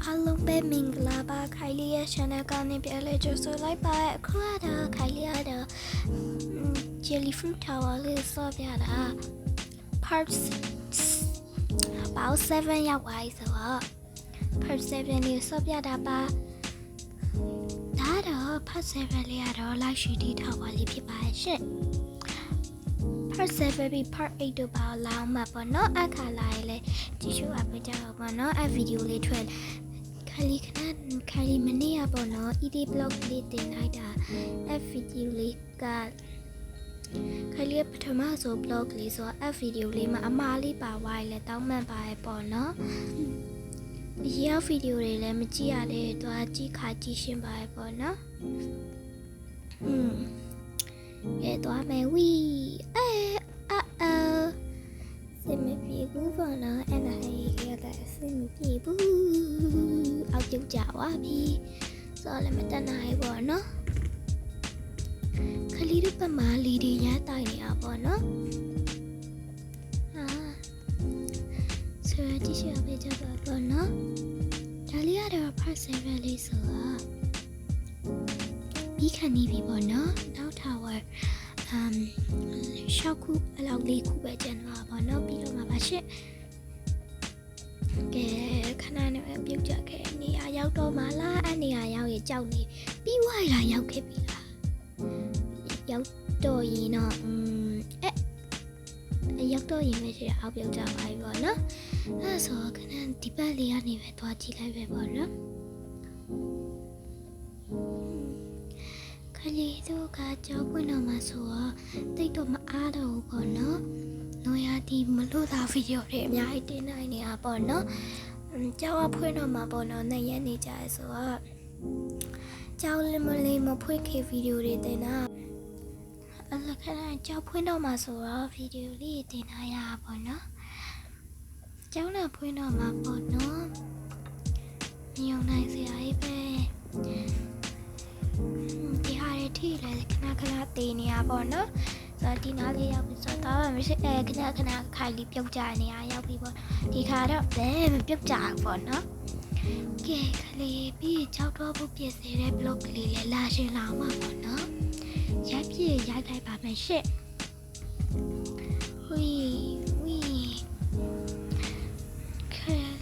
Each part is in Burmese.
အားလုံးပဲမင်္ဂလာပါခိုင်လေးရဲ့ channel ကနေပြန်လဲကြိုဆိုလိုက်ပါအခုကတော့ခိုင်လေးကတော့ jelly fruit tower လေးစောပြတာ part 7ရောက်ပါပြီဆိုတော့ part 7လေးစောပြတာပါဒါတော့ part 7လေးကတော့ live shoot ထားပါလိမ့်ဖြစ်ပါရှင့် part 7 ပြီး part 8တို့ပါလောင်းမှာပေါ့နော်အခါလာရေးလဲကြည့်ရှုအပ်ကြတော့ပေါ့နော်အဗီဒီယိုလေးထွက်ခိုင်လီမနေ့ကပေါ့နော် ED blog လေးတင်လိုက်တာအဗီဒီယိုလေးကခိုင်လီပထမဆို blog လေးဆိုအဗီဒီယိုလေးမှာအမားလေးပါဝိုင်းလဲတောင်းမှန်ပါရဲ့ပေါ့နော်ရောက်ဗီဒီယိုတွေလည်းမကြည့်ရတဲ့တော့ကြည့်ခါကြည့်ရှင်းပါရဲ့ပေါ့နော်ကဲတော့မယ်ဝီစင်မပြေဘူးပေါ့နော်အဲ့ဒါလေးရတဲ့စင်မပြေဘူးအောက်ကျကြပါပြီဆိုလည်းမတတ်နိုင်ပေါ့နော်ခလီတို့ပမာလီတွေရတိုင်နေအောင်ပေါ့နော်ဆိုကြည့်ရှုပေးကြပါပေါ့နော်ဒါလေးကတော့ part 7လေးဆိုတော့ပြီးခဏနေပြီပေါ့နော်နောက် tower 6ခုအလောက်၄ခုပဲကျန်တော့ပါတော့ပြီးတော့မှာပါရှင့်ကဲခဏနဲ့ပြုတ်ကြခဲ့နေရာရောက်တော့မှလားအဲ့နေရာရောက်ရင်ကြောက်နေပြီးဝိုင်းလာရောက်ခဲ့ပြီလားရောက်တော့ရင်တော့ရောက်တော့ရင်ပဲရှိအောက်ပြုတ်ကြပါပြီပေါ့နော်အဲ့ဆိုခဏဒီဘက်လေးကနေပဲသွားကြည့်လိုက်ပဲပေါ့နော်ခလီတို့ကကြောက်ပွင့်တော့မှဆိုတော့တိတ်တော့မအားတော့ဘူးပေါ့နော်။နိုယာဒီမလို့သာဗီဒီယိုတွေအများကြီးတင်နိုင်နေတာပေါ့နော်။ကြောက်ဖွင့်တော့မှပေါ့နော်နဲ့ရက်နေကြရဲဆိုတော့ကြောက်လည်းမလေးမဖွင့်ခေဗီဒီယိုတွေတင်တာအဲ့ဒါခဏကြောက်ဖွင့်တော့မှဆိုတော့ဗီဒီယိုလေးတင်ထားရပါပေါ့နော်။ကြောက်လည်းဖွင့်တော့မှပေါ့နော်။မြုံနိုင်စရာကြီးပဲဒီဟာတွေထိလည်းခဏတေးနေရပေါ့နော်ဆိုတော့ဒီနားလေးရောက်ပြီဆိုတော့မရှိခဏခိုင်လီပြုတ်ကြနေရရောက်ပြီပေါ့ဒီခါတော့ဘယ်မပြုတ်ကြဘူးပေါ့နော်ကဲခလေးပြီးကြောက်တော့ဖို့ပြည့်စည်တဲ့ blog ကလေးလည်းလာရှင်လာမှာပေါ့နော်ရိုက်လိုက်ပါမယ်ရှင့်ဝီခလေး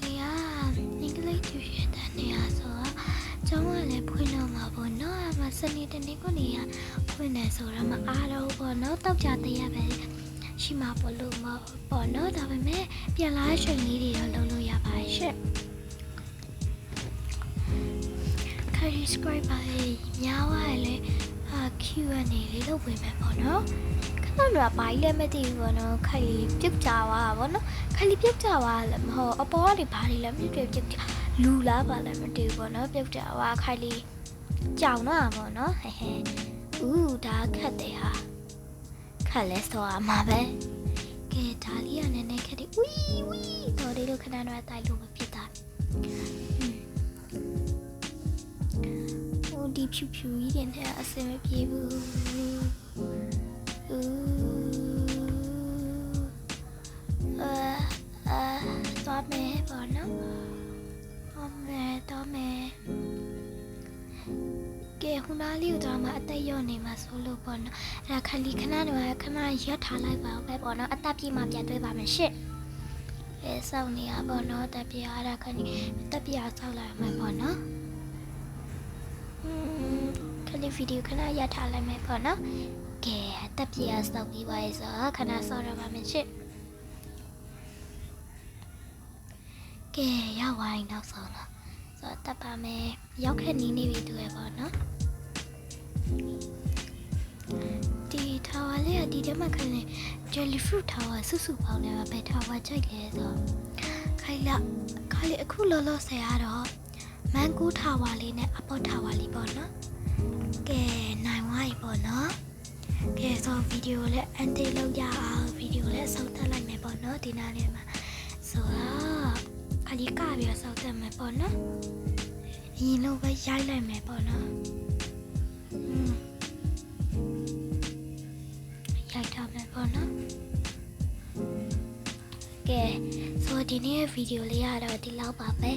အင်္ဂလိပ်ကျူရတဲ့နေရာဆိုတော့ကျောင်းကလည်းဖွင့်တော့မှာပေါ့နော်အမစနေတနေ့ကနေရဖွင့်နေဆိုတော့မအားတော့ပေါ့နော်တောက်ကြတရပဲရှိမှာပေါ့လို့မပေါ့နော်ဒါပေမဲ့ပြန်လာချိန်လေးတွေတော့လုပ်လို့ရပါရှင့်ခရီး subscribe ပါညာဝါလေQ&A လေးလုပ်ပေးမယ်ပေါ့နော်ခဏတော့ဘာကြီးလည်းမသိဘူးပေါ့နော်ခိုင်လေးပြုတ်ကြပါပေါ့နော်ခိုင်လေးပြုတ်ကြပါလည်းမဟုတ်အပေါ်ကနေဘာတွေလည်းမပြုတ်ကြလူလားပါလည်းမသိဘူးပေါ့နော်ပြုတ်ကြပါခိုင်လေးကြောင်တော့ပေါ့နော်ဟဲဒါခက်တယ်ဟာခက်လဲဆိုအမှာပဲကဲဒါလေးကနည်းနည်းခက်တယ်ဝီတော်လေးလို့ခဏတော့တိုက်လို့မဖြစ်တာဒီဖြူကြီးတွေနဲ့အစင်မပြေဘူးတော့မယ်ပေါ့နော်တော့မယ်ကဲခုနလေးတော့မှအသက်ရော့နေမှာဆိုလို့ပေါ့နော်အဲ့ဒါခဏတော့ခဏရက်ထားလိုက်ပါဦးပဲပေါ့နော်အသက်ပြေမှပြန်တွေ့ပါမယ်ရှင့်စောင့်နေရပေါ့နော်တက်ပြအားခဏတက်ပြဆောက်လိုက်မှာပေါ့နော်ခဏဗီဒီယိုခဏရထားလိုက်မယ်ပေါ့နော်ကဲတက်ပြဆောက်ပြီးပါရဲ့ဆိုခဏဆောက်ရပါမယ်ရှင့်ကဲရောက်ဝိုင်းနောက်ဆုံးတော့ဆိုတက်ပါမယ်ရောက်ခဲ့နေပြီတူရပေါ့နော်ဒီ tower လေးကဒီထဲမှာခဏ jelly fruit tower စုပေါင်းနေပါပဲ tower ကြိုက်လဲဆိုခိုင်လေးအခုလောဆယ်ရတော့mango tower လေးနဲ့ apple tower လေးပေါ့နော်ကဲနိုင်ဝိုင်းပေါ့နော်ကဲဆိုဗီဒီယိုလည်းအန်တီလောက်ရအောင်ဗီဒီယိုလည်းဆောက်တက်လိုက်မယ်ပေါ့နော်ဒီနားလေးမှာဆိုတော့ခလီကပြီးဆောက်တက်မယ်ပေါ့နော်ဒီလိုပဲရိုက်လိုက်မယ်ပေါ့နော်ရိုက်ထားမယ်ပေါ့နော်ကဲဆိုဒီနေ့ဗီဒီယိုလေးကတော့ဒီလောက်ပါပဲ